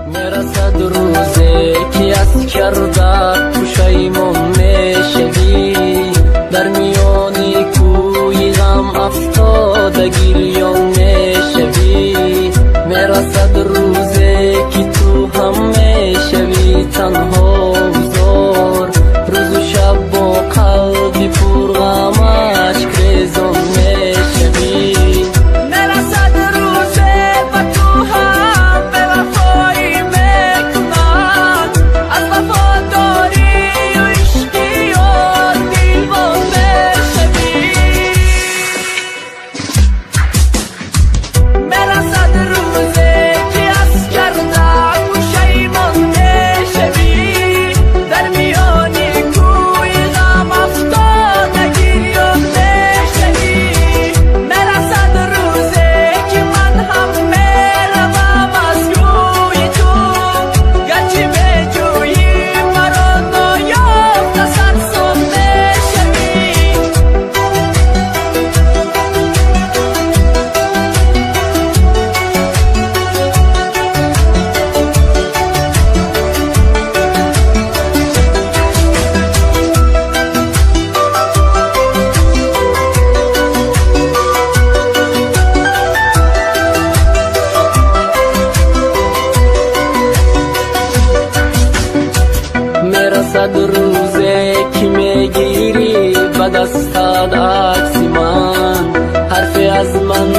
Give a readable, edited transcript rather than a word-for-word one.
میرسد روزی که از کردت پشیمان میشوی، در میانی کوی غم افتاده گریان میشوی. میرسد روزی که تو هم میشوی تنها و زار، روز و شب با قلبی پر غم اشک ریزان میشوی. میرسد روزی که میگیری به دستت عکس من، حرفی از من